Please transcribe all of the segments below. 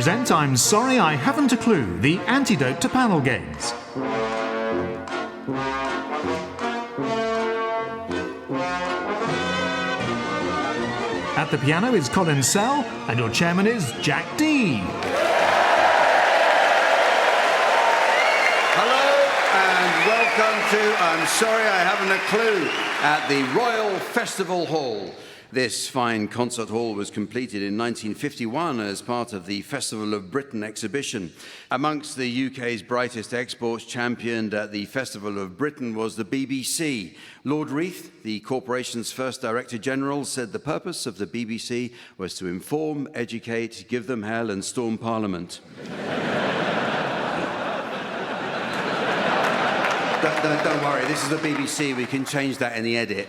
present I'm Sorry I Haven't a Clue, the antidote to panel games. At the piano is Colin Sell, and your chairman is Jack Dee. Hello and welcome to I'm Sorry I Haven't a Clue at the Royal Festival Hall. This fine concert hall was completed in 1951 as part of the Festival of Britain exhibition. Amongst the UK's brightest exports championed at the Festival of Britain was the BBC. Lord Reith, the corporation's first Director General, said the purpose of the BBC was to inform, educate, give them hell and storm Parliament. Don't worry, this is the BBC. We can change that in the edit.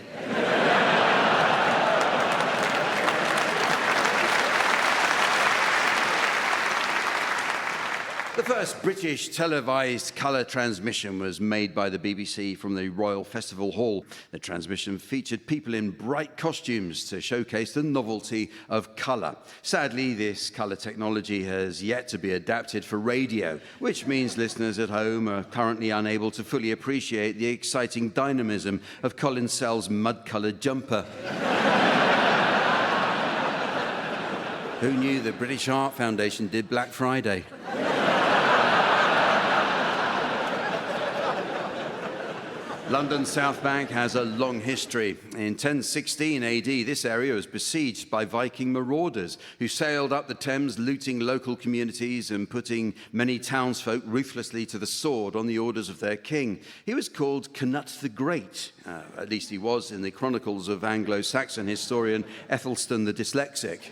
The first British televised colour transmission was made by the BBC from the Royal Festival Hall. The transmission featured people in bright costumes to showcase the novelty of colour. Sadly, this colour technology has yet to be adapted for radio, which means listeners at home are currently unable to fully appreciate the exciting dynamism of Colin Sell's mud-coloured jumper. Who knew the British Art Foundation did Black Friday? London's South Bank has a long history. In 1016 AD, this area was besieged by Viking marauders who sailed up the Thames, looting local communities and putting many townsfolk ruthlessly to the sword on the orders of their king. He was called Canute the Great, at least he was in the chronicles of Anglo-Saxon historian Ethelstan the Dyslexic.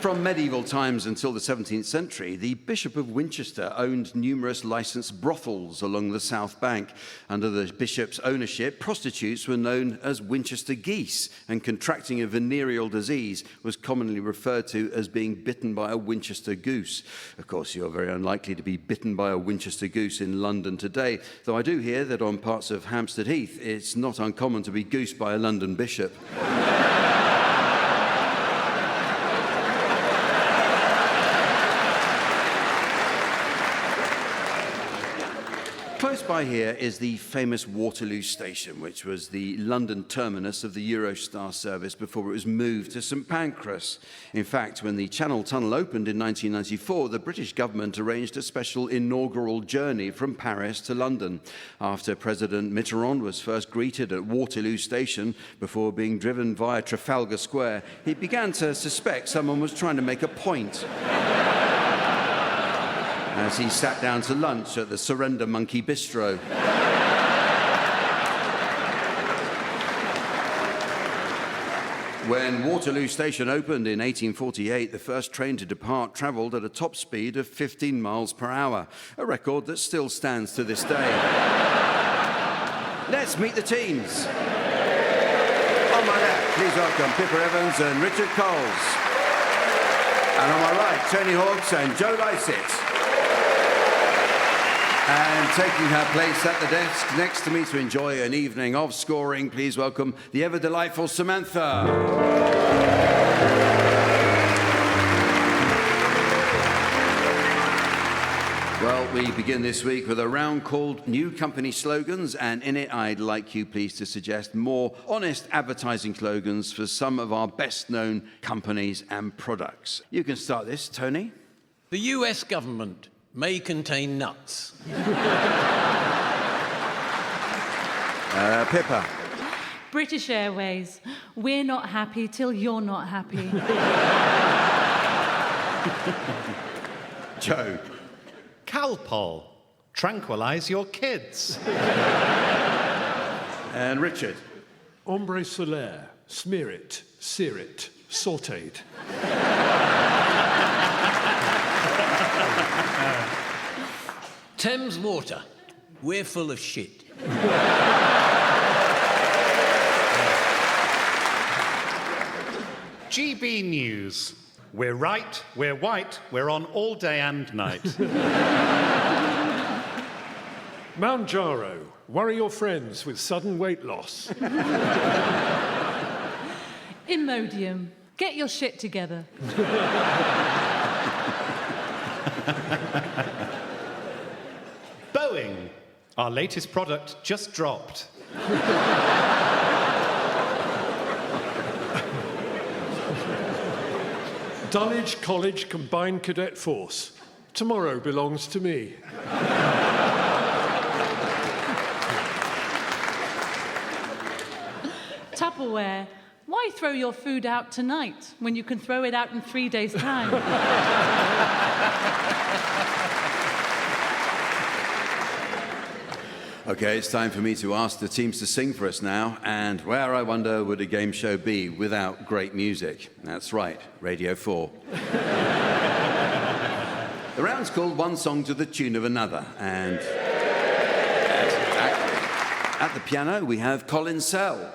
From medieval times until the 17th century, the Bishop of Winchester owned numerous licensed brothels along the South Bank. Under the bishop's ownership, prostitutes were known as Winchester geese, and contracting a venereal disease was commonly referred to as being bitten by a Winchester goose. Of course, you're very unlikely to be bitten by a Winchester goose in London today, though I do hear that on parts of Hampstead Heath, it's not uncommon to be goosed by a London bishop. Close by here is the famous Waterloo Station, which was the London terminus of the Eurostar service before it was moved to St Pancras. In fact, when the Channel Tunnel opened in 1994, the British government arranged a special inaugural journey from Paris to London. After President Mitterrand was first greeted at Waterloo Station before being driven via Trafalgar Square, he began to suspect someone was trying to make a point. As he sat down to lunch at the Surrender Monkey Bistro. When Waterloo Station opened in 1848, the first train to depart travelled at a top speed of 15 miles per hour, a record that still stands to this day. Let's meet the teams. On my left, please welcome Pippa Evans and Richard Coles. And on my right, Tony Hawks and Joe Lycett. And taking her place at the desk next to me to enjoy an evening of scoring, please welcome the ever-delightful Samantha. Well, we begin this week with a round called New Company Slogans, and in it I'd like you, please, to suggest more honest advertising slogans for some of our best-known companies and products. You can start this, Tony. The US government may contain nuts. Pippa. British Airways, we're not happy till you're not happy. Joe. Calpol, tranquilize your kids. And Richard. Ombre solaire, smear it, sear it, sautéed. Thames Water, we're full of shit. GB News, we're right, we're white, we're on all day and night. Manjaro, worry your friends with sudden weight loss. Imodium, get your shit together. Boeing, our latest product just dropped. Dulwich College Combined Cadet Force. Tomorrow belongs to me. Tupperware, why throw your food out tonight when you can throw it out in 3 days' time? Okay, it's time for me to ask the teams to sing for us now. And where, I wonder, would a game show be without great music? That's right, Radio 4. The round's called One Song to the Tune of Another. And that's exactly. At the piano, we have Colin Sell.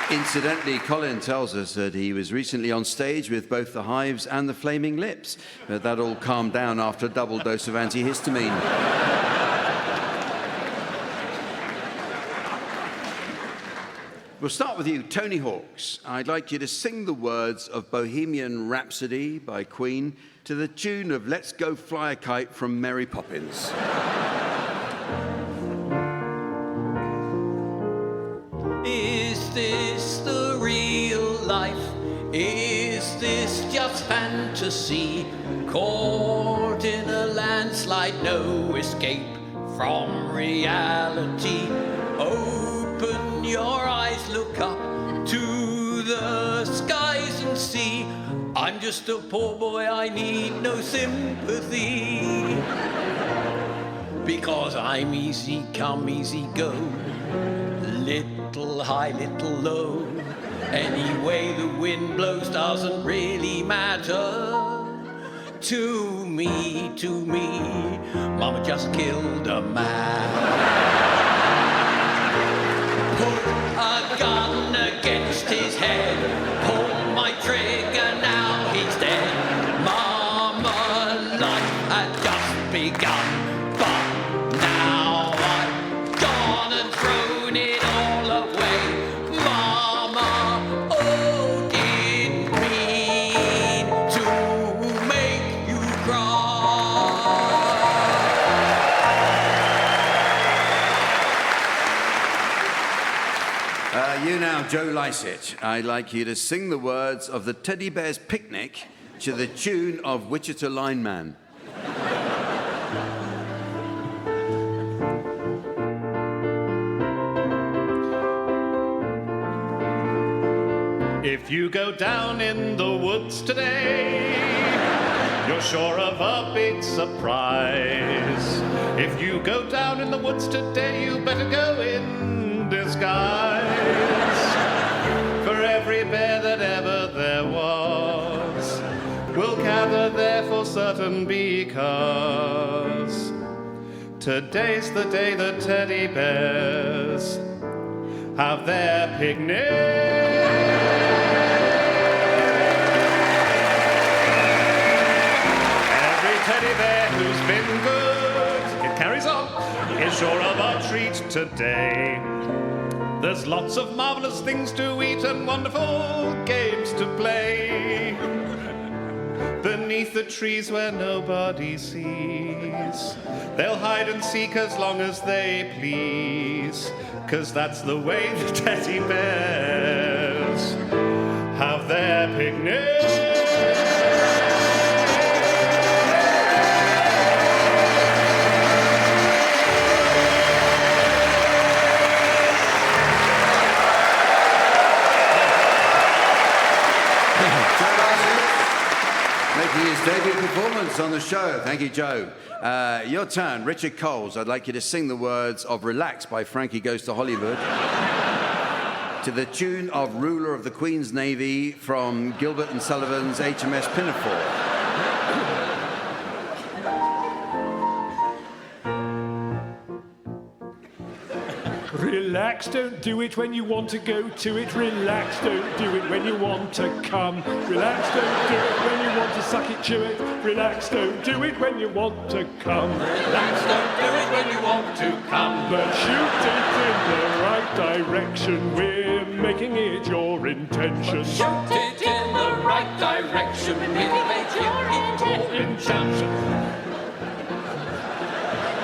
Incidentally, Colin tells us that he was recently on stage with both the Hives and the Flaming Lips, but that all calmed down after a double dose of antihistamine. We'll start with you, Tony Hawks. I'd like you to sing the words of Bohemian Rhapsody by Queen to the tune of Let's Go Fly a Kite from Mary Poppins. Is this the real life? Is this just fantasy? Caught in a landslide, no escape from reality. Open your eyes, look up to the skies and see. I'm just a poor boy, I need no sympathy. Because I'm easy come, easy go. Little high, little low. Any way the wind blows doesn't really matter. To me, Mama just killed a man. Put a gun against his head. Pull my trigger, now he's dead. Mama, life had just begun. But now I've gone and thrown it all away. Mama, oh, didn't mean to make you cry. You now, Joe Lycett. I'd like you to sing the words of the Teddy Bear's Picnic to the tune of Wichita Lineman. If you go down in the woods today, you're sure of a big surprise. If you go down in the woods today, you better go in disguise. For every bear that ever there was will gather there for certain, because today's the day the teddy bears have their picnic. Teddy bear who's been good, it carries on, is sure of a treat today. There's lots of marvelous things to eat and wonderful games to play. Beneath the trees where nobody sees, they'll hide and seek as long as they please, 'cause that's the way the teddy bears have their picnic. Making his debut performance on the show. Thank you, Joe. Your turn, Richard Coles. I'd like you to sing the words of Relax by Frankie Goes to Hollywood to the tune of Ruler of the Queen's Navy from Gilbert and Sullivan's HMS Pinafore. Really? Relax, don't do it when you want to go to it. Relax, don't do it when you want to come. Relax, don't do it when you want to suck it, chew it. Relax, don't do it when you want to come. Relax, don't do it when you want to come. But shoot it in the right direction. We're making it your intention. Shoot it in the right direction. Make your intention.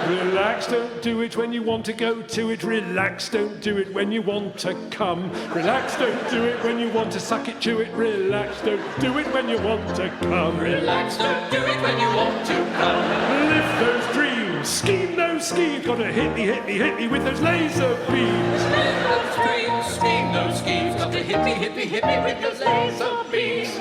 Relax, don't do it when you want to go to it. Relax, don't do it when you want to come. Relax, don't do it when you want to suck it, chew it. Relax, don't do it when you want to come. Relax, don't do it when you want to come. Lift those dreams, scheme those schemes. Gotta hit me with those laser beams. Lift those dreams, scheme those schemes. Got to hit me with those laser beams.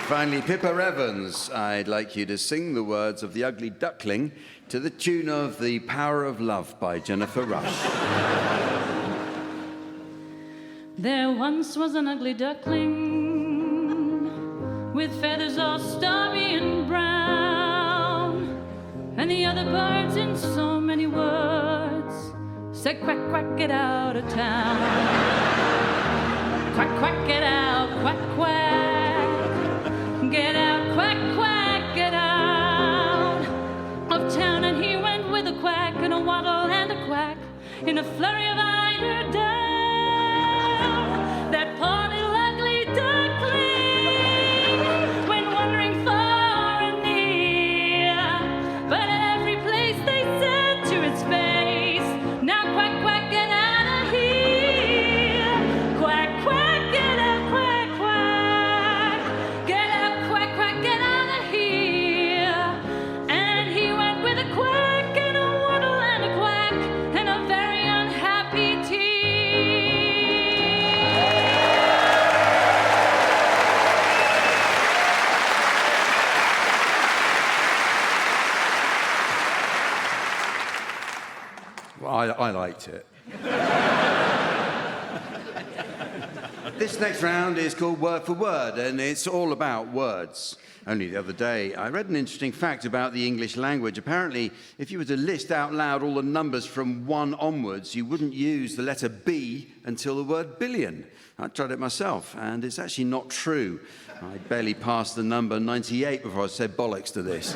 Finally, Pippa Evans, I'd like you to sing the words of The Ugly Duckling to the tune of The Power of Love by Jennifer Rush. There once was an ugly duckling with feathers all starry and brown, and the other birds in so many words said, quack, quack, get out of town. Quack, quack, get out, quack, quack. Get out, quack, quack, get out of town. And he went with a quack and a waddle and a quack in a flurry of eider down. That poor little ugly duckling went wandering far and near, but at every place they said to its face, now quack, quack, get out of here. Quack, quack, get out, quack, quack. Get out, quack, quack, get out of here. And he went with a quack and a waddle and a quack and a very unhappy tear. Well, I liked it. This next round is called Word for Word, and it's all about words. Only the other day, I read an interesting fact about the English language. Apparently, if you were to list out loud all the numbers from 1 onwards, you wouldn't use the letter B until the word billion. I tried it myself, and it's actually not true. I barely passed the number 98 before I said bollocks to this.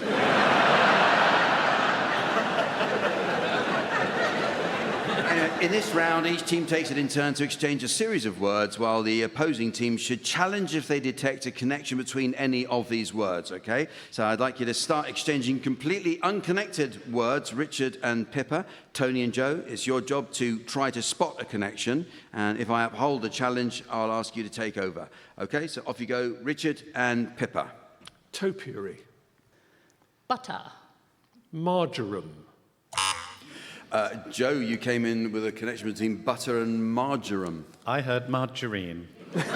In this round, each team takes it in turn to exchange a series of words, while the opposing team should challenge if they detect a connection between any of these words, okay? So I'd like you to start exchanging completely unconnected words, Richard and Pippa. Tony and Joe, it's your job to try to spot a connection, and if I uphold the challenge, I'll ask you to take over. Okay, so off you go, Richard and Pippa. Topiary. Butter. Marjoram. Joe, you came in with a connection between butter and marjoram. I heard margarine. And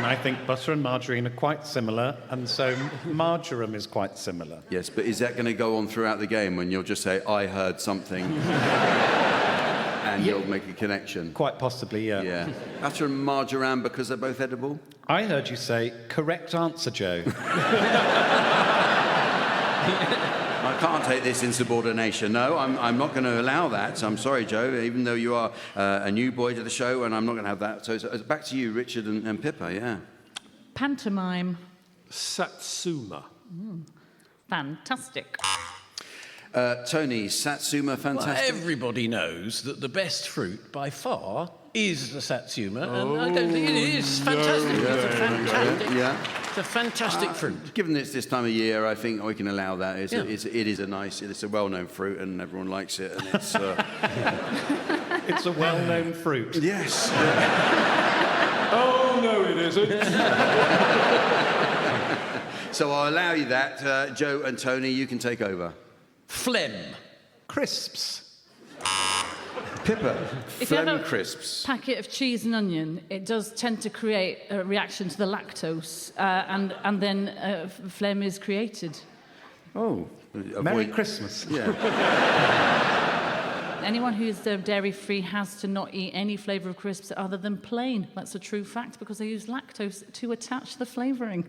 I think butter and margarine are quite similar, and so marjoram is quite similar. Yes, but is that going to go on throughout the game when you'll just say, I heard something, and you'll make a connection? Quite possibly, yeah. Yeah. Butter and marjoram because they're both edible? I heard you say, correct answer, Joe. I can't take this insubordination. No, I'm not going to allow that. I'm sorry, Joe, even though you are a new boy to the show, and I'm not going to have that. So back to you, Richard and Pippa, yeah. Pantomime. Satsuma. Fantastic. Tony, Satsuma, fantastic. Well, everybody knows that the best fruit by far is the satsuma, and I don't think it is fantastic. It's a fantastic, it's a fantastic fruit. Given it's this time of year, I think we can allow that. It is a well-known fruit, and everyone likes it, and it's... It's a well-known fruit. Yes. Oh, no, it isn't. So I'll allow you that. Joe and Tony, you can take over. Phlegm. Crisps. Pippa, If you have phlegm a crisps. packet of cheese and onion, it does tend to create a reaction to the lactose, and then phlegm is created. Oh. Merry Christmas. Yeah. Anyone who's dairy-free has to not eat any flavour of crisps other than plain. That's a true fact because they use lactose to attach the flavouring.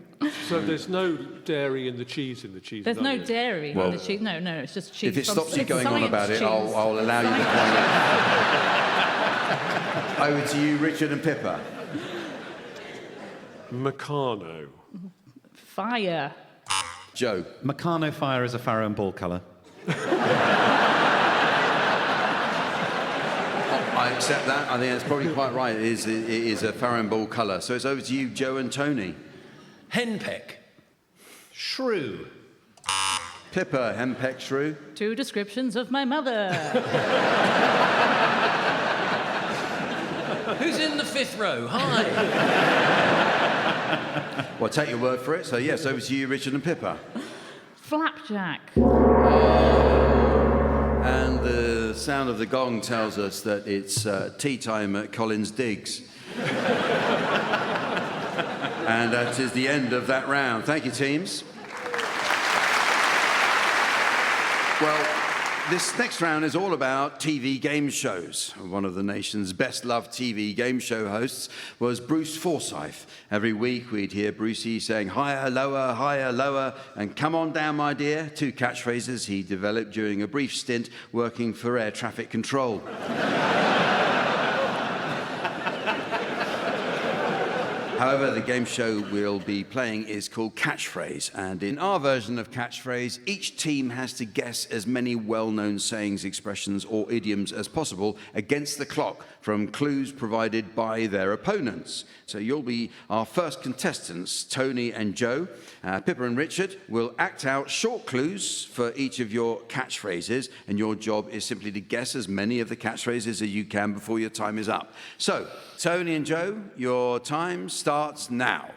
So there's no dairy in the cheese There's no dairy in the cheese. No, it's just cheese. If it stops you It's going on science about it, cheese. I'll allow you the point. Over to you, Richard and Pippa. Meccano. Fire. Joe. Meccano fire is a farrow and ball colour. I accept that. I think that's probably quite right. It is a farrow and ball colour. So it's over to you, Joe and Tony. Henpeck. Shrew. Pippa, henpeck, shrew. 2 descriptions of my mother. Who's in the 5th row? Hi. Well, take your word for it. So, yes, over to you, Richard and Pippa. Flapjack. And the sound of the gong tells us that it's tea time at Collins Diggs. And that is the end of that round. Thank you, teams. Well, this next round is all about TV game shows. One of the nation's best-loved TV game show hosts was Bruce Forsyth. Every week we'd hear Brucey saying, higher, lower, and come on down, my dear, 2 catchphrases he developed during a brief stint working for air traffic control. However, the game show we'll be playing is called Catchphrase, and in our version of Catchphrase, each team has to guess as many well-known sayings, expressions, or idioms as possible against the clock from clues provided by their opponents. So you'll be our first contestants, Tony and Joe. Pippa and Richard will act out short clues for each of your catchphrases, and your job is simply to guess as many of the catchphrases as you can before your time is up. So, Tony and Joe, your time starts now.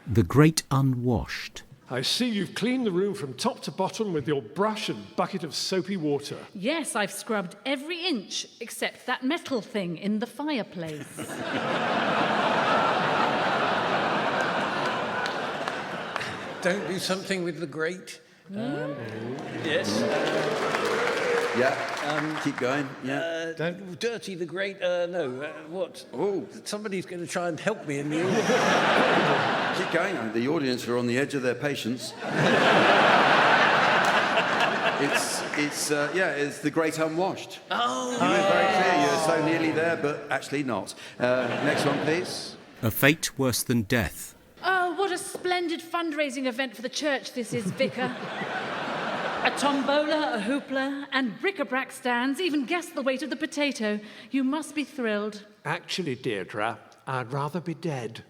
The Great Unwashed. I see you've cleaned the room from top to bottom with your brush and bucket of soapy water. Yes, I've scrubbed every inch except that metal thing in the fireplace. Don't do something with the grate. Yes. Yeah, keep going, yeah. Don't dirty the grate. No. What? Oh, Somebody's going to try and help me in the. keep going. The audience are on the edge of their patience. It's the Great Unwashed. Oh. You were very clear. You were so nearly there, but actually not. Next one, please. A Fate Worse Than Death. Oh, what a splendid fundraising event for the church this is, Vicar. A tombola, a hoopla, and bric-a-brac stands even guessed the weight of the potato. You must be thrilled. Actually, Deirdre, I'd rather be dead.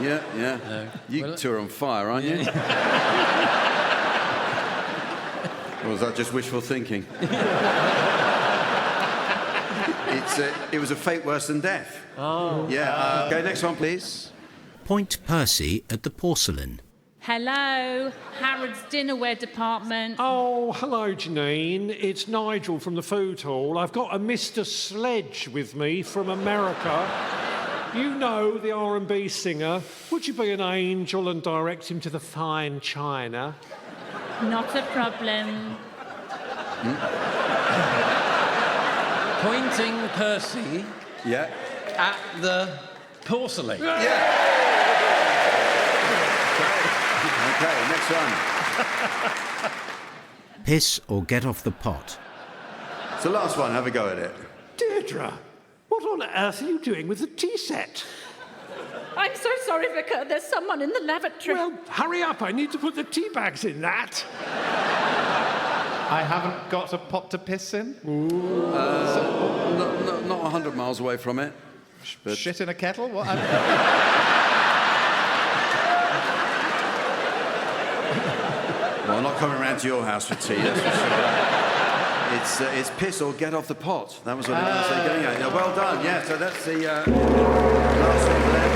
Yeah. No. You two are on fire, aren't you? Or was that just wishful thinking? It was a fate worse than death. Oh. Yeah. Okay, next one, please. Point Percy at the Porcelain. Hello, Harrods Dinnerware Department. Oh, hello, Janine. It's Nigel from the food hall. I've got a Mr. Sledge with me from America. You know, the R&B singer. Would you be an angel and direct him to the fine china? Not a problem. Pointing Percy Yeah. at the porcelain. Okay, next one. Piss or Get Off the Pot. It's the last one. Have a go at it. Deirdre, what on earth are you doing with the tea set? I'm so sorry, Vicar. There's someone in the lavatory. Well, hurry up. I need to put the tea bags in that. I haven't got a pot to piss in. Not 100 miles away from it. But Shit in a kettle? What? well, I'm not coming round to your house for tea, that's for sure. It's piss or get off the pot. That was what I was going at. Yeah, well done. Yeah, so that's the last one there.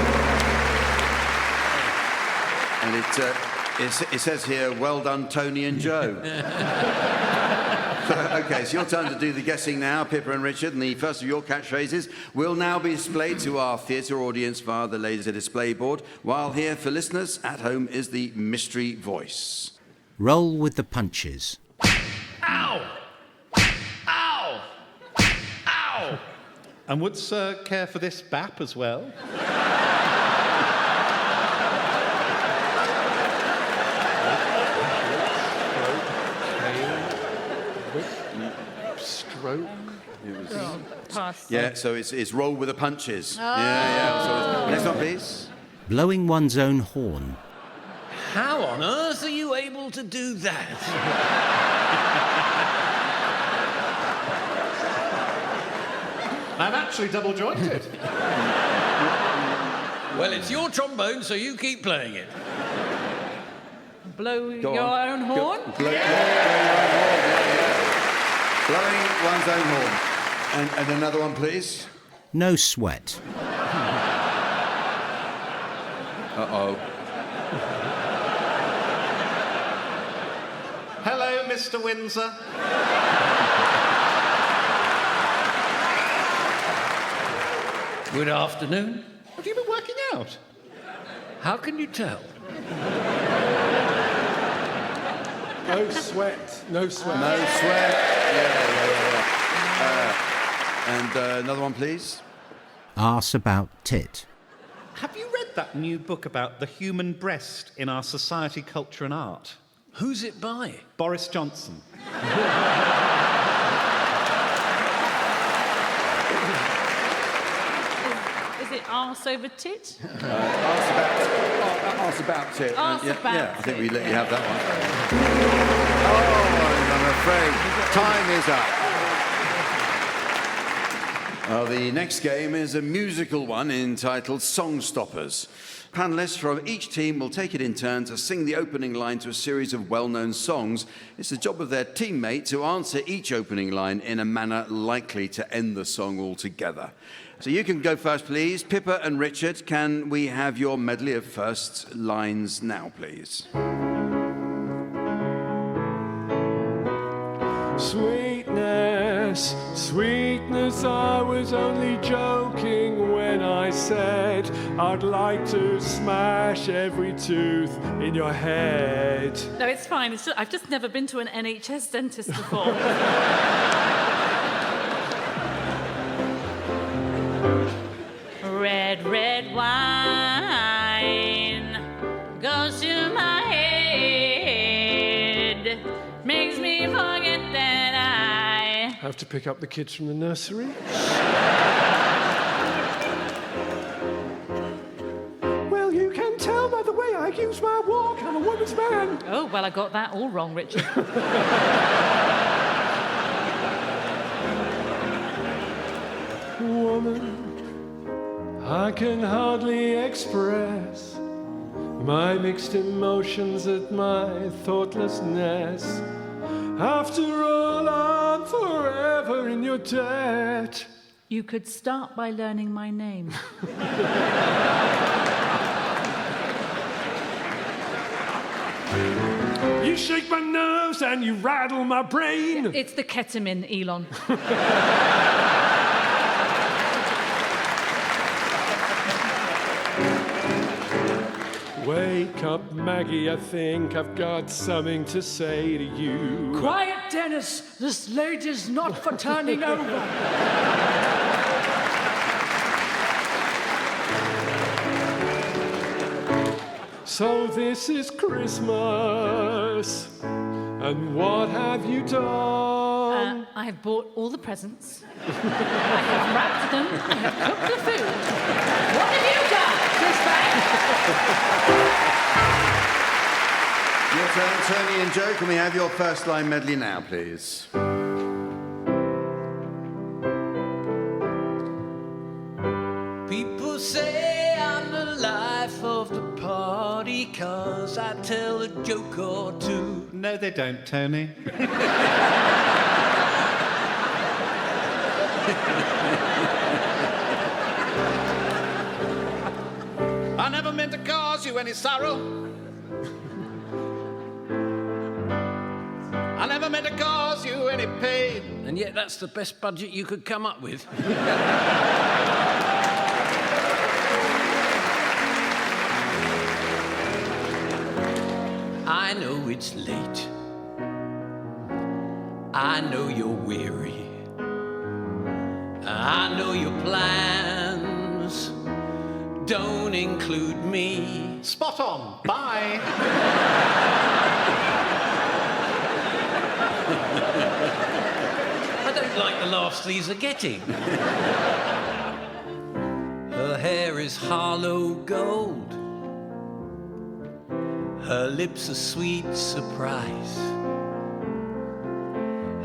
And it says here, well done, Tony and Joe. Okay, it's your turn to do the guessing now, Pippa and Richard, and the first of your catchphrases will now be displayed to our theatre audience via the laser display board, while here for listeners at home is the mystery voice. Roll with the punches. Ow! Ow! Ow! And would Sir care for this bap as well? Stroke. Pass. Yeah, so it's roll with the punches. Yeah. So next one, please. Blowing one's own horn. How on earth are you able to do that? I'm actually double-jointed. Well, it's your trombone, so you keep playing it. Blow Go your on. own horn? Blowing one's own horn. And another one, please. No sweat. Uh-oh. Hello, Mr. Windsor. Good afternoon. Have you been working out? How can you tell? No sweat. No sweat. No sweat. Yeah. And another one, please. Arse about tit. Have you read that new book about the human breast in our society, culture and art? Who's it by? Boris Johnson. Is it arse over tit? Ask about it. Ask yeah, about yeah, I think it. we let you have that one. Oh, I'm afraid time is up. Well, the next game is a musical one entitled Song Stoppers. Panellists from each team will take it in turn to sing the opening line to a series of well-known songs. It's the job of their teammate to answer each opening line in a manner likely to end the song altogether. So you can go first, please. Pippa and Richard, can we have your medley of first lines now, please? Sweetness, sweetness, I was only joking when I said I'd like to smash every tooth in your head. No, it's fine. I've just never been to an NHS dentist before. Red, red wine goes to my head, makes me forget that I Have to pick up the kids from the nursery. Well, you can tell by the way I use my walk. I'm a woman's man. Oh, well, I got that all wrong, Richard. Woman, I can hardly express my mixed emotions at my thoughtlessness. After all, I'm forever in your debt. You could start by learning my name. You shake my nerves and you rattle my brain. It's the ketamine, Elon. Wake up, Maggie, I think I've got something to say to you. Quiet, Dennis. This lady's not for turning over. So this is Christmas, and what have you done? I have bought all the presents. I have wrapped them. I have cooked the food. What have you done, Chris? Your turn, Tony and Joe. Can we have your first line medley now, please? People say I'm the life of the party 'cause I tell a joke or two. No, they don't, Tony. I never meant to cause you any sorrow. I never meant to cause you any pain. And yet that's the best budget you could come up with. I know it's late. I know you're weary. I know your plans don't include me. Spot on. Bye. I don't like the laughs these are getting. Her hair is hollow gold. Her lips a sweet surprise.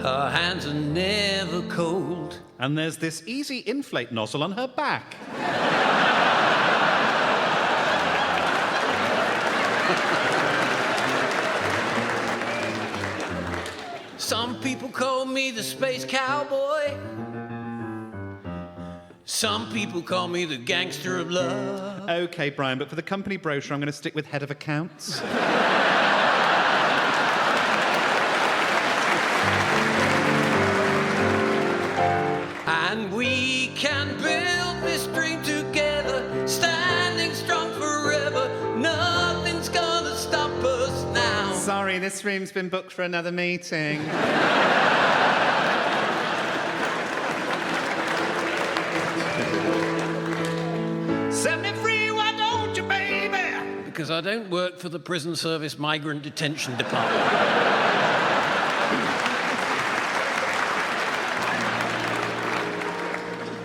Her hands are never cold. And there's this easy inflate nozzle on her back. Some people call me the space cowboy. Some people call me the gangster of love. Okay, Brian, but for the company brochure, I'm going to stick with head of accounts. And we can build this dream together, standing strong forever. Nothing's gonna stop us now. Sorry, this room's been booked for another meeting. Set me free, why don't you, baby? Because I don't work for the Prison Service Migrant Detention Department.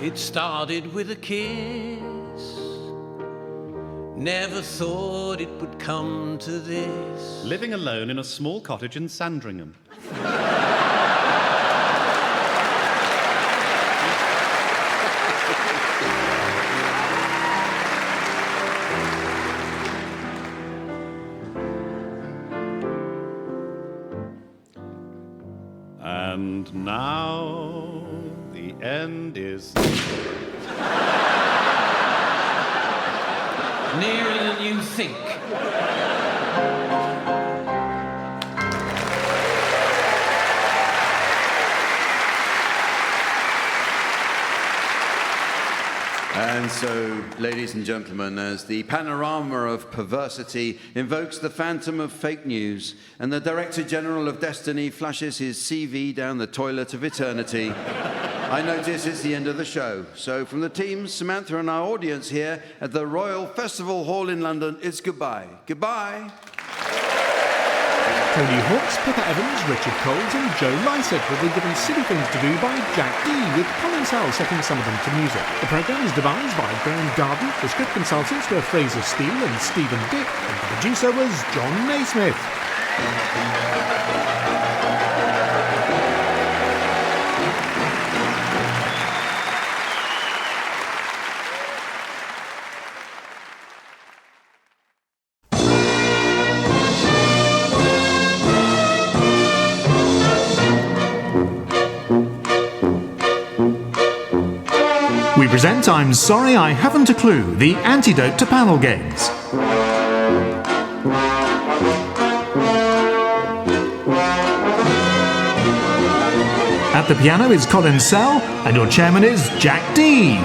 It started with a kiss. Never thought it would come to this. Living alone in a small cottage in Sandringham. And now the end is... Nearer than you think. And so, ladies and gentlemen, as the panorama of perversity invokes the phantom of fake news and the Director General of Destiny flushes his CV down the toilet of eternity, I notice it's the end of the show. So from the team, Samantha and our audience here at the Royal Festival Hall in London, it's goodbye. Goodbye. Tony Hawks, Pippa Evans, Richard Coles and Joe Lycett will be given Silly Things to Do by Jack Dee, with Colin Sell setting some of them to music. The programme is devised by Graham Garden, the script consultants were Fraser Steele and Stephen Dick, and the producer was John Naismith. We present I'm Sorry I Haven't a Clue, the antidote to panel games. At the piano is Colin Sell, and your chairman is Jack Dee.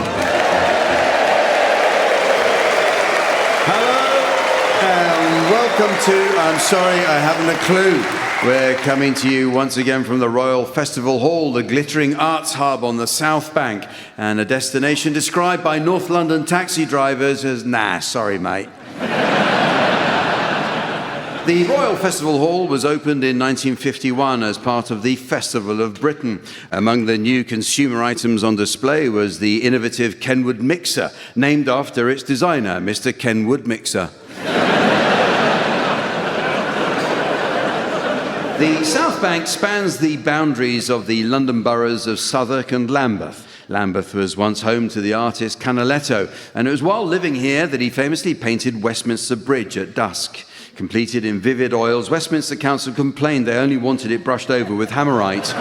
Welcome to I'm Sorry I Haven't a Clue. We're coming to you once again from the Royal Festival Hall, the glittering arts hub on the South Bank, and a destination described by North London taxi drivers as, nah, sorry mate. The Royal Festival Hall was opened in 1951 as part of the Festival of Britain. Among the new consumer items on display was the innovative Kenwood mixer, named after its designer, Mr. Kenwood Mixer. The South Bank spans the boundaries of the London boroughs of Southwark and Lambeth. Lambeth was once home to the artist Canaletto, and it was while living here that he famously painted Westminster Bridge at dusk. Completed in vivid oils, Westminster Council complained they only wanted it brushed over with hammerite.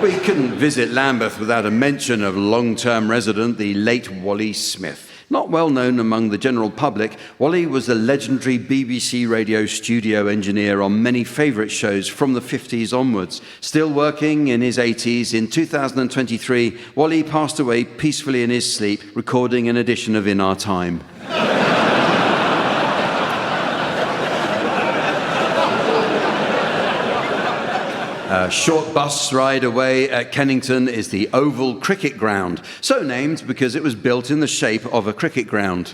We couldn't visit Lambeth without a mention of long-term resident, the late Wally Smith. Not well known among the general public, Wally was the legendary BBC radio studio engineer on many favourite shows from the 50s onwards. Still working in his 80s, in 2023, Wally passed away peacefully in his sleep, recording an edition of In Our Time. A short bus ride away at Kennington is the Oval Cricket Ground, so named because it was built in the shape of a cricket ground.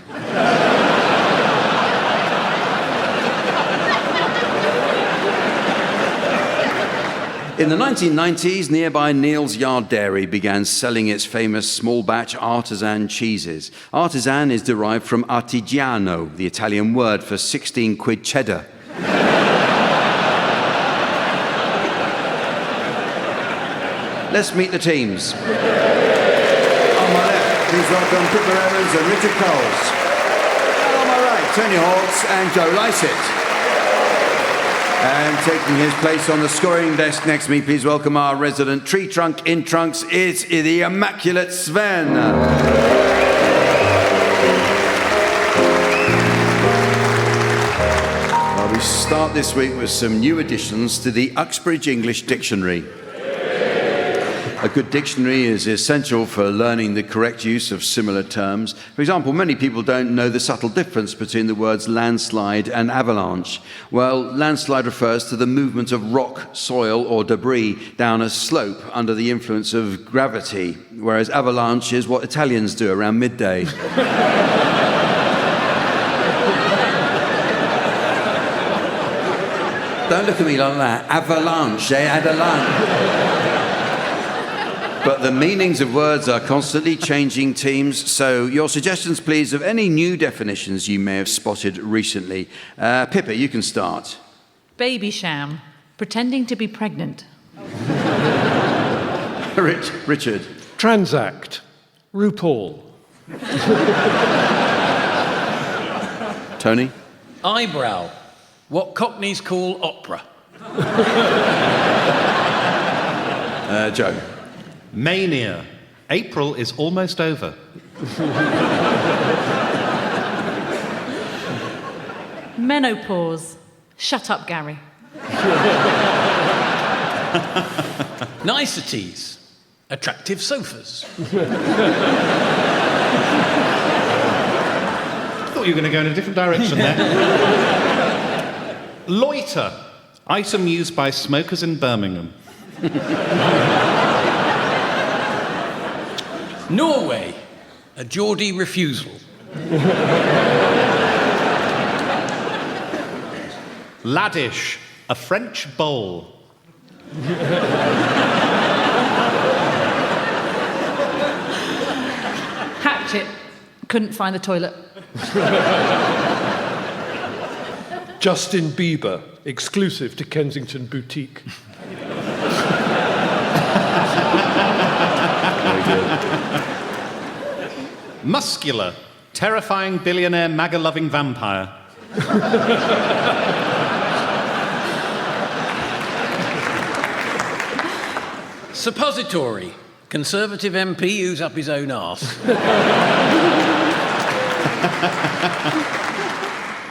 In the 1990s, nearby Neal's Yard Dairy began selling its famous small-batch artisan cheeses. Artisan is derived from artigiano, the Italian word for 16-quid cheddar. Let's meet the teams. On my left, please welcome Pippa Evans and Richard Coles. And on my right, Tony Hawks and Joe Lycett. And taking his place on the scoring desk next to me, please welcome our resident tree trunk in trunks. It's the immaculate Sven. Well, we start this week with some new additions to the Uxbridge English Dictionary. A good dictionary is essential for learning the correct use of similar terms. For example, many people don't know the subtle difference between the words landslide and avalanche. Well, landslide refers to the movement of rock, soil, or debris down a slope under the influence of gravity, whereas avalanche is what Italians do around midday. Don't look at me like that. Avalanche, avalanche. But the meanings of words are constantly changing, teams, so your suggestions, please, of any new definitions you may have spotted recently. Pippa, you can start. Baby sham. Pretending to be pregnant. Richard. Transact. RuPaul. Tony. Eyebrow. What Cockneys call opera. Joe. Mania. April is almost over. Menopause. Shut up, Gary. Niceties. Attractive sofas. I thought you were going to go in a different direction there. Loiter. Item used by smokers in Birmingham. Norway. A Geordie refusal. Laddish. A French bowl. Hatchet. Couldn't find the toilet. Justin Bieber. Exclusive to Kensington Boutique. Very good. Muscular. Terrifying billionaire MAGA-loving vampire. Suppository. Conservative MP who's up his own arse.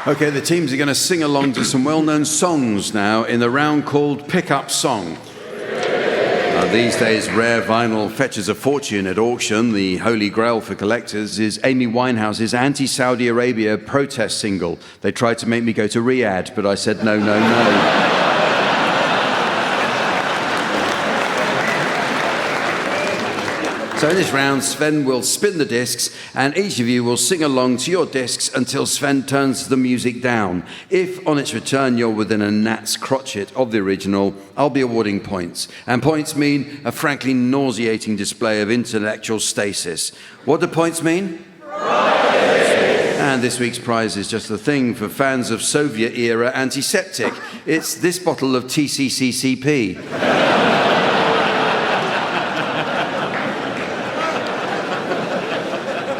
OK, the teams are going to sing along to some well-known songs now in the round called Pick-Up Song. These days, rare vinyl fetches a fortune at auction. The holy grail for collectors is Amy Winehouse's anti-Saudi Arabia protest single. They tried to make me go to Riyadh, but I said no, no, no. So in this round, Sven will spin the discs, and each of you will sing along to your discs until Sven turns the music down. If, on its return, you're within a gnat's crotchet of the original, I'll be awarding points. And points mean a frankly nauseating display of intellectual stasis. What do points mean? Prizes. And this week's prize is just the thing for fans of Soviet-era antiseptic. It's this bottle of TCCCP.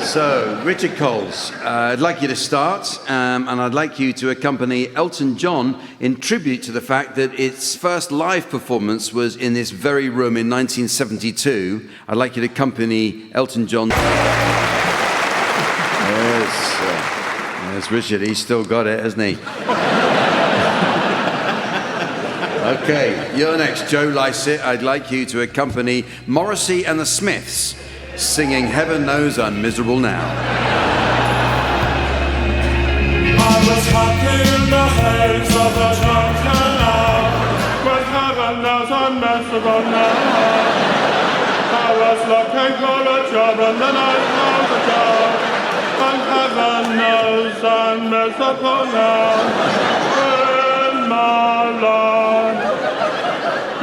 So, Richard Coles, I'd like you to start, and I'd like you to accompany Elton John in tribute to the fact that its first live performance was in this very room in 1972. I'd like you to accompany Elton John. That's Richard. He's still got it, hasn't he? Okay, you're next, Joe Lycett. I'd like you to accompany Morrissey and the Smiths singing Heaven Knows I'm Miserable Now. I was happy in the haze of a drunken hour, but heaven knows I'm miserable now. I was looking for a job and then I found a job, and heaven knows I'm miserable now. In my life,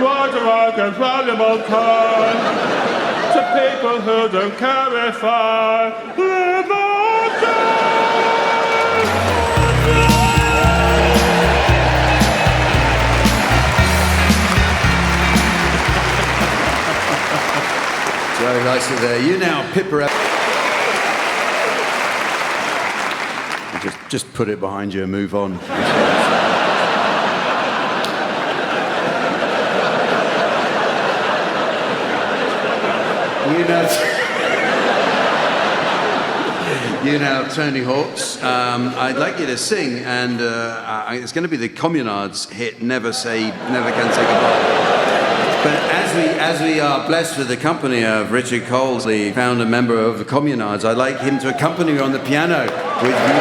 why do I give valuable time to people who don't care if I live or die? Joe Lycett there. You now, Pippa. Just put it behind you and move on. You now, Tony Hawks. I'd like you to sing, and it's going to be the Communards hit "Never Can Say Goodbye." But as we are blessed with the company of Richard Cole, the founder member of the Communards, I'd like him to accompany you on the piano with you.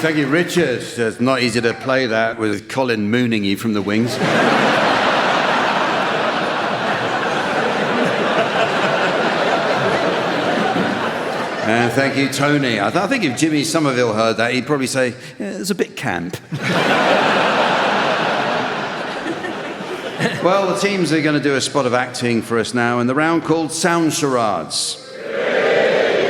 Thank you, Richard. It's not easy to play that with Colin mooning you from the wings. And thank you, Tony. I think if Jimmy Somerville heard that, he'd probably say, yeah, it's a bit camp. Well, the teams are going to do a spot of acting for us now in the round called Sound Charades.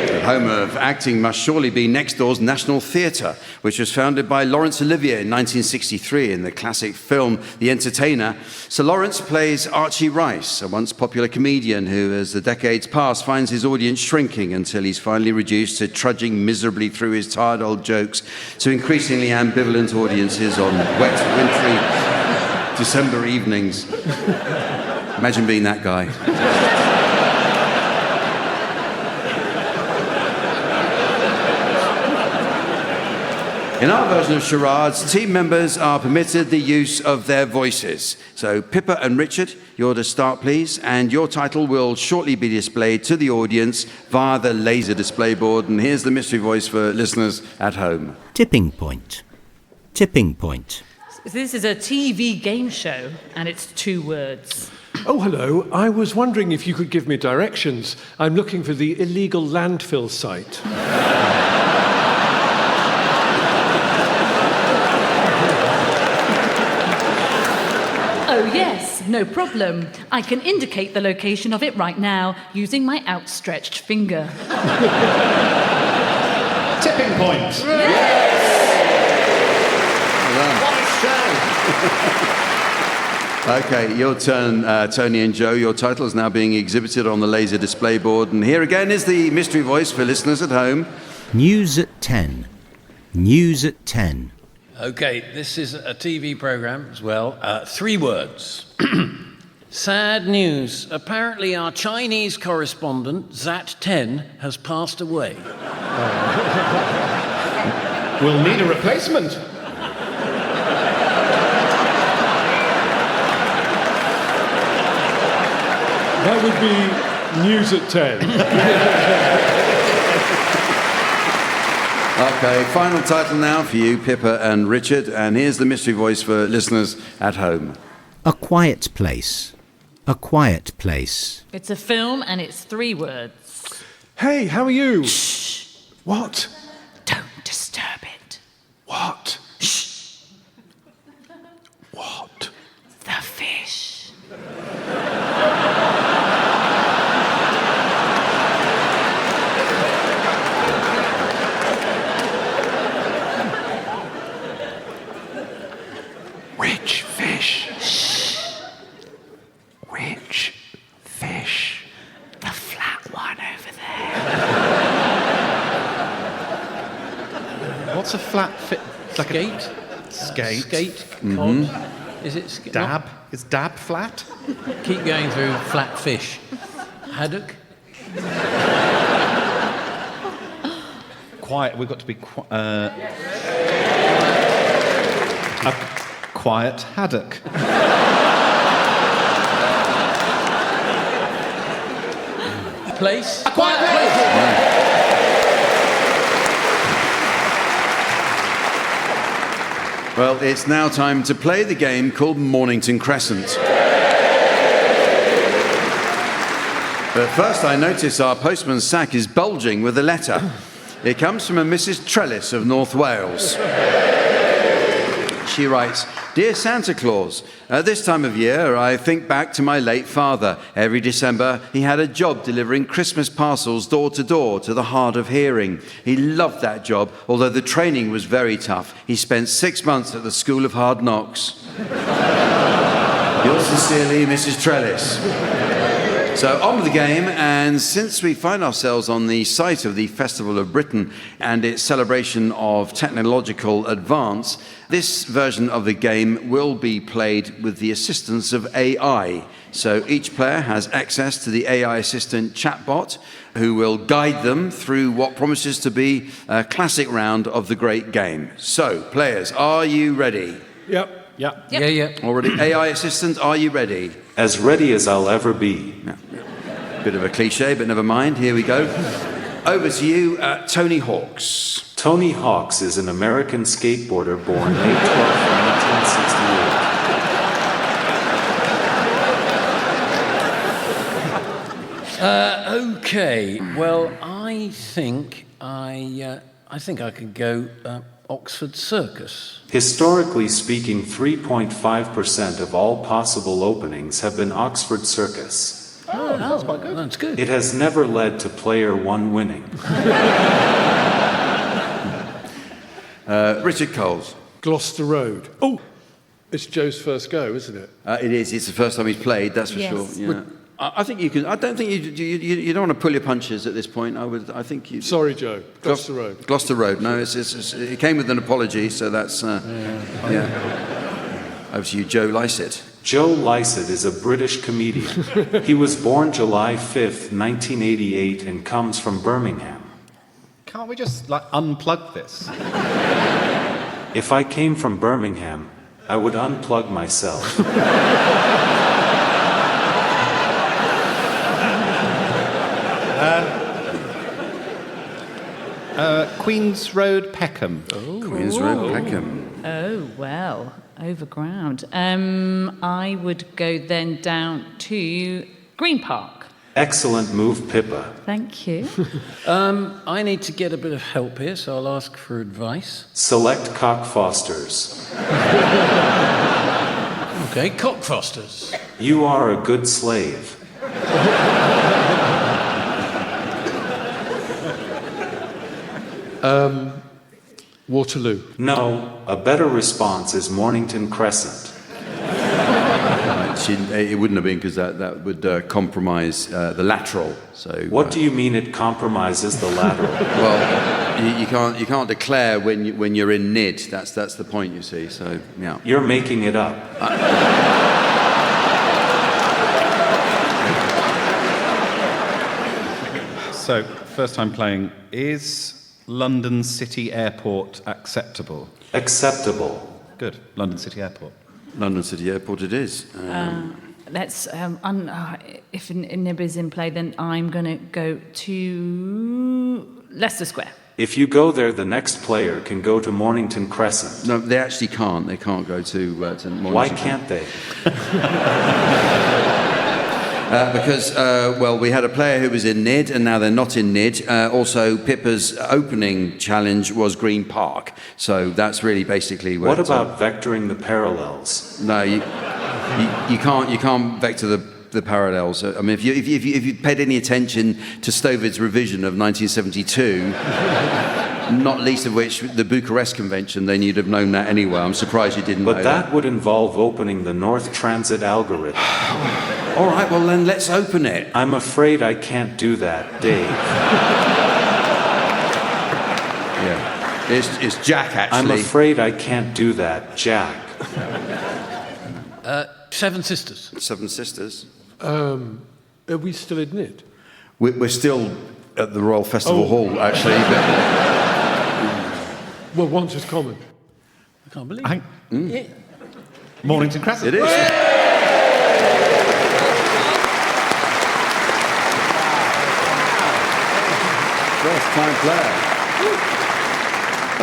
The home of acting must surely be next door's National Theatre, which was founded by Laurence Olivier in 1963 in the classic film The Entertainer. Sir Laurence plays Archie Rice, a once popular comedian who, as the decades pass, finds his audience shrinking until he's finally reduced to trudging miserably through his tired old jokes to increasingly ambivalent audiences on wet, wintry December evenings. Imagine being that guy. In our version of charades, team members are permitted the use of their voices. So, Pippa and Richard, you're to start, please, and your title will shortly be displayed to the audience via the laser display board. And here's the mystery voice for listeners at home. Tipping point. Tipping point. This is a TV game show, and it's 2 words. Oh, hello. I was wondering if you could give me directions. I'm looking for the illegal landfill site. Oh, yes, no problem. I can indicate the location of it right now using my outstretched finger. Tipping point. Yes! What a show. Okay, your turn, Tony and Joe. Your title is now being exhibited on the laser display board. And here again is the mystery voice for listeners at home. News at 10. News at 10. Okay, this is a TV program as well. 3 words. Sad news. Apparently our Chinese correspondent, Zat10, has passed away. We'll need a replacement. That would be news at 10. Okay, final title now for you, Pippa and Richard, and here's the mystery voice for listeners at home. A quiet place. A quiet place. It's a film and it's 3 words. Hey, how are you? Shh. What? Don't disturb it. What? Shh. What? The fish. Which fish? Shh. Which fish? The flat one over there. What's a flat fit? Like Skate? Skate. Skate? Cod? Is it Dab? Is dab flat? Keep going through flat fish. Haddock? Quiet. We've got to be a quiet haddock. Place? A quiet place! Well, it's now time to play the game called Mornington Crescent. But first I notice our postman's sack is bulging with a letter. It comes from a Mrs. Trellis of North Wales. She writes, "Dear Santa Claus, at this time of year I think back to my late father. Every December he had a job delivering Christmas parcels door to door to the hard of hearing. He loved that job, although the training was very tough. He spent 6 months at the School of Hard Knocks." Yours sincerely, Mrs. Trellis. So on with the game, and since we find ourselves on the site of the Festival of Britain and its celebration of technological advance, this version of the game will be played with the assistance of AI. So each player has access to the AI assistant chatbot, who will guide them through what promises to be a classic round of the great game. So, players, are you ready? Yep. Yeah. Already. AI assistant, are you ready? As ready as I'll ever be. Yeah. Bit of a cliche, but never mind. Here we go. Over to you, Tony Hawks. Tony Hawks is an American skateboarder born May 12, 1968. Okay. Well, I think I could go Oxford Circus. Historically speaking, 3.5% of all possible openings have been Oxford Circus. Oh, that's quite good. That's good. It has never led to player one winning. Richard Coles. Gloucester Road. Oh, it's Joe's first go, isn't it? It is. It's the first time he's played, that's for sure. Yeah. I think you can. I don't think you don't want to pull your punches at this point. I think you. Sorry, Joe. Gloucester Road. Gloucester Road. No, it came with an apology, so that's yeah. Over to you, Joe Lycett. Joe Lycett is a British comedian. He was born July 5th, 1988, and comes from Birmingham. Can't we just unplug this? If I came from Birmingham, I would unplug myself. Queen's Road, Peckham. Oh. Queen's Road, Peckham. Oh, well, overground. I would go then down to Green Park. Excellent move, Pippa. Thank you. I need to get a bit of help here, so I'll ask for advice. Select Cockfosters. Okay, Cockfosters. You are a good slave. Waterloo. No, a better response is Mornington Crescent. It wouldn't have been, because that would compromise the lateral. So what do you mean it compromises the lateral? Well, you can't declare when you're in NID. That's the point, you see. So yeah. You're making it up. So, first time playing, is London City Airport acceptable? Acceptable. Good. London City Airport. London City Airport it is. Let's, if Nib is in play, then I'm going to go to Leicester Square. If you go there, the next player can go to Mornington Crescent. No, they actually can't. They can't go to Mornington. Why can't they? Because, we had a player who was in NID, and now they're not in NID. Also, Pippa's opening challenge was Green Park. So that's really basically What about vectoring the parallels? No, you can't vector the parallels. I mean, if you paid any attention to Stovid's revision of 1972, not least of which the Bucharest Convention, then you'd have known that anyway. I'm surprised you didn't know But that would involve opening the North Transit algorithm. All right, well then let's open it. I'm afraid I can't do that, Dave. Yeah, it's Jack actually. I'm afraid I can't do that, Jack. Seven Sisters. Seven Sisters. Are we still in it? We're still at the Royal Festival Hall, actually. Well, once is common. I can't believe it. Yeah. Mornington Crescent. It is. First time player.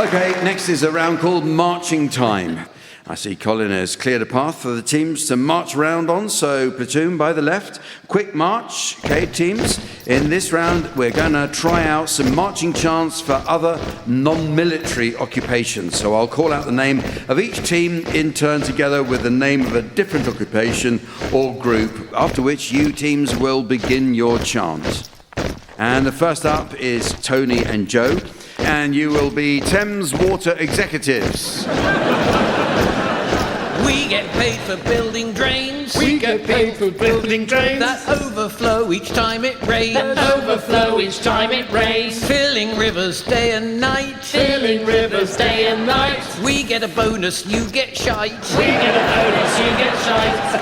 Okay, next is a round called Marching Time. I see Colin has cleared a path for the teams to march round on, so platoon by the left, quick march. Okay, teams, in this round we're going to try out some marching chants for other non-military occupations. So I'll call out the name of each team in turn together with the name of a different occupation or group, after which you teams will begin your chant. And the first up is Tony and Joe, and you will be Thames Water executives. We get paid for building drains. We get paid for building drains. That overflow each time it rains. That overflow each time it rains. Filling rivers day and night. Filling rivers day and night. We get a bonus, you get shite. We get a bonus, you get shite.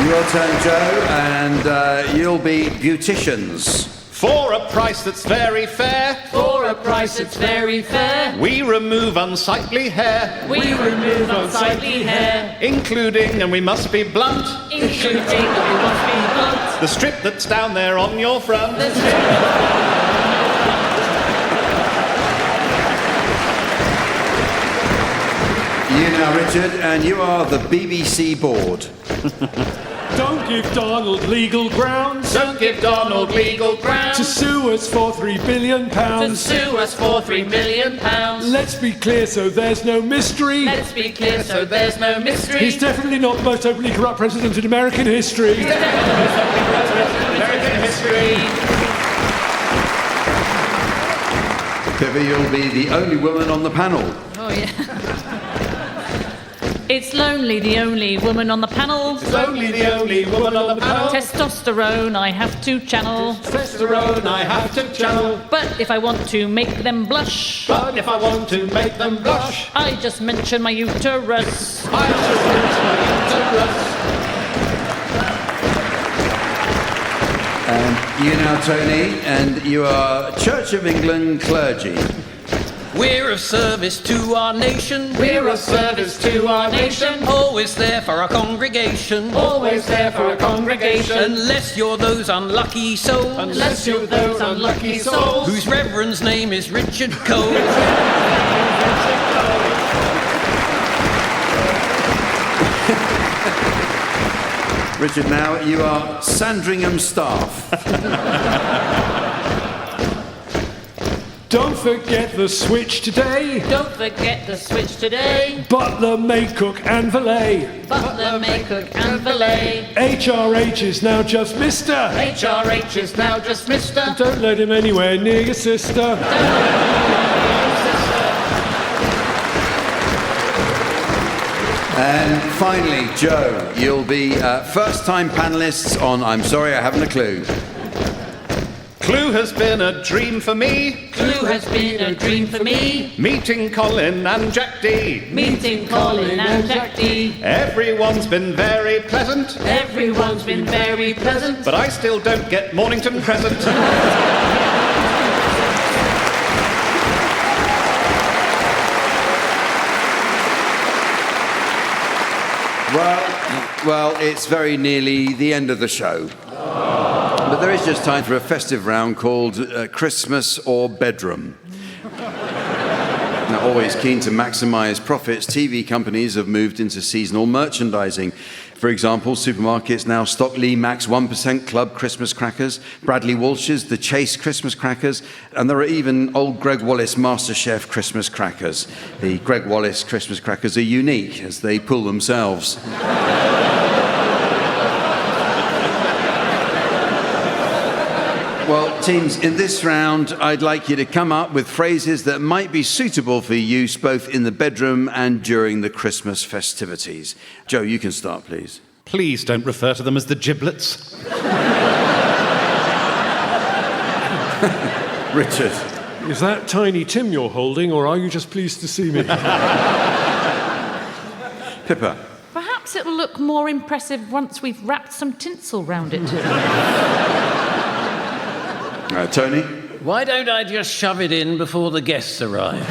Your turn, Joe, and you'll be beauticians. For a price that's very fair, For a price that's very fair. we remove unsightly hair, We remove unsightly hair. including, and we must be blunt, Including that we must be blunt. the strip that's down there on your front. You now, Richard, and you are the BBC board. Don't give Donald legal grounds Don't give Donald legal grounds to sue us for £3 billion. to sue us for £3 million. Let's be clear so there's no mystery. Let's be clear so there's no mystery. He's definitely not the most openly corrupt president in American history. American history. Pippa, you'll be the only woman on the panel. Oh, yeah. It's Lonely, the only woman on the panel. Only the only woman on the panel. Testosterone I have to channel. Testosterone I have to channel. But if I want to make them blush, But if I want to make them blush, I just mention my uterus. I just mention my uterus. And you now, Tony, and you are Church of England clergy. We're of service to our nation. We're of service to our nation. Always there for our congregation. Always there for a congregation. Unless you're those unlucky souls. Unless you're those unlucky souls. Whose reverend's name is Richard Cole. Richard, now you are Sandringham staff. Don't forget the switch today. Don't forget the switch today. Butler, maid, cook and valet. Butler, maid, cook and valet. HRH is now just Mr. HRH is now just Mr. Don't let him anywhere near your sister. And finally, Joe, you'll be first-time panellists on I'm Sorry, I Haven't a Clue. Clue has been a dream for me. Clue has been a dream for me. Meeting Colin and Jack Dee. Meeting Colin and Jack Dee. Everyone's been very pleasant. Everyone's been very pleasant. But I still don't get Mornington present. Well, it's very nearly the end of the show. But there is just time for a festive round called Christmas or Bedroom. Now, always keen to maximise profits, TV companies have moved into seasonal merchandising. For example, supermarkets now stock Lee Mack's 1% Club Christmas crackers, Bradley Walsh's The Chase Christmas crackers, and there are even old Greg Wallace MasterChef Christmas crackers. The Greg Wallace Christmas crackers are unique as they pull themselves. Well, teams, in this round, I'd like you to come up with phrases that might be suitable for use both in the bedroom and during the Christmas festivities. Joe, you can start, please. Please don't refer to them as the giblets. Richard. Is that Tiny Tim you're holding, or are you just pleased to see me? Pippa. Perhaps it'll look more impressive once we've wrapped some tinsel round it. Tony? Why don't I just shove it in before the guests arrive?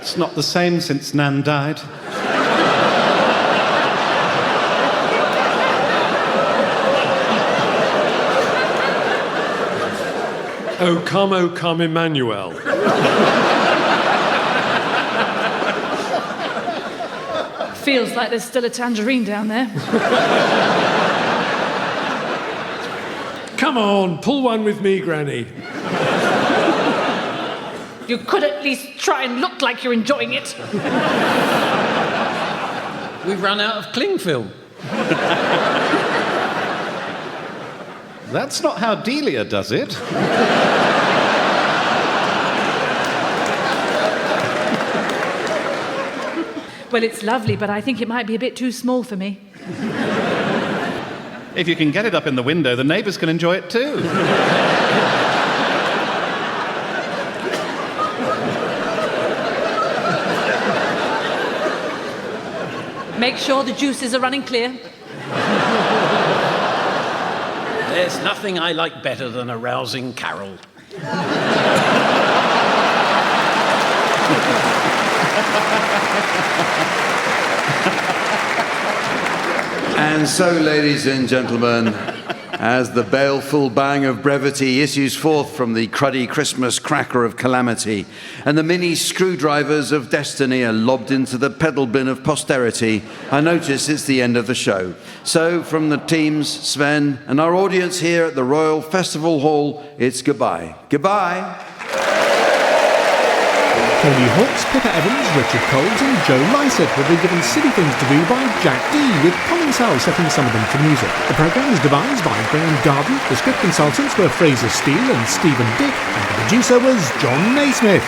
It's not the same since Nan died. Oh, come, Emmanuel. Feels like there's still a tangerine down there. Come on, pull one with me, Granny. You could at least try and look like you're enjoying it. We've run out of cling film. That's not how Delia does it. Well, it's lovely, but I think it might be a bit too small for me. If you can get it up in the window, the neighbours can enjoy it too. Make sure the juices are running clear. There's nothing I like better than a rousing carol. And so, ladies and gentlemen, as the baleful bang of brevity issues forth from the cruddy Christmas cracker of calamity, and the mini screwdrivers of destiny are lobbed into the pedal bin of posterity, I notice it's the end of the show. So, from the teams, Sven, and our audience here at the Royal Festival Hall, it's goodbye. Goodbye. Tony Hawks, Pippa Evans, Richard Coles and Joe Lycett will be given Silly Things to Do by Jack Dee, with Colin Sell setting some of them to music. The programme was devised by Graham Garden, the script consultants were Fraser Steele and Stephen Dick, and the producer was John Naismith.